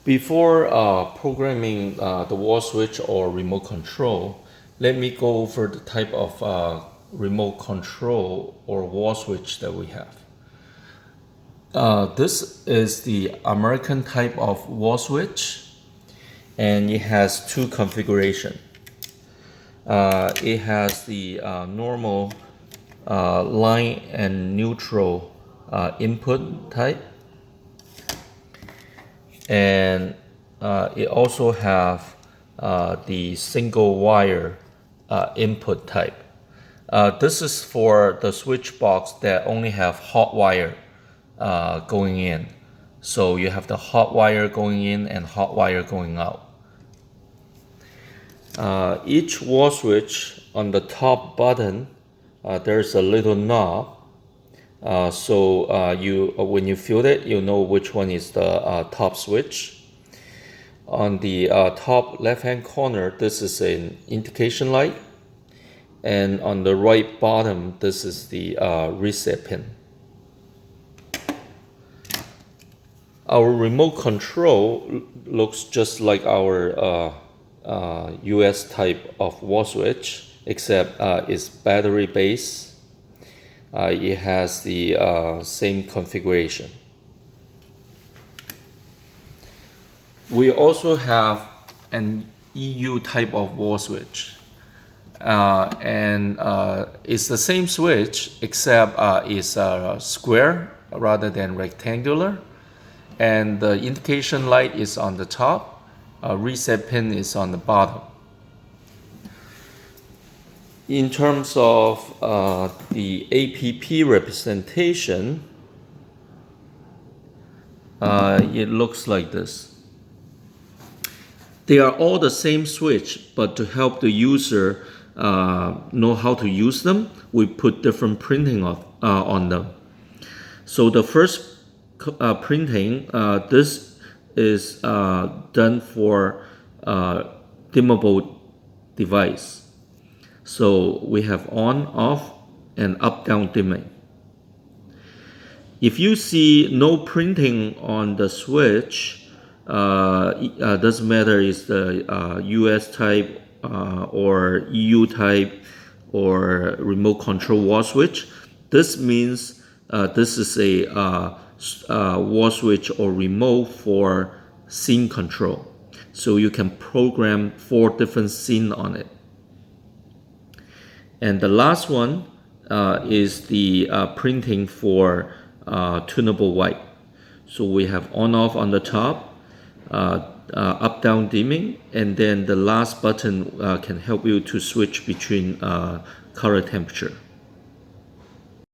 Before programming the wall switch or remote control, let me go over the type of remote control or wall switch that we have. This is the American type of wall switch, and it has two configurations. It has the normal line and neutral input type, and it also have the single wire input type. This is for the switch box that only have hot wire going in. So you have the hot wire going in and hot wire going out. Each wall switch on the top button, there's a little knob. When you feel it, you know which one is the top switch. On the top left-hand corner, this is an indication light. And on the right bottom, this is the reset pin. Our remote control looks just like our US type of wall switch, except it's battery based. It has the same configuration. We also have an EU type of wall switch. It's the same switch, except it's square rather than rectangular. And the indication light is on the top, reset pin is on the bottom. In terms of the APP representation, it looks like this. They are all the same switch, but to help the user know how to use them, we put different printing on them. So the first printing, this is done for dimmable device. So we have on, off, and up, down dimming. If you see no printing on the switch, doesn't matter is the US type or EU type or remote control wall switch. This means this is a wall switch or remote for scene control. So you can program 4 different scenes on it. And the last one is the printing for tunable white. So we have on off on the top, up down dimming, and then the last button can help you to switch between color temperature.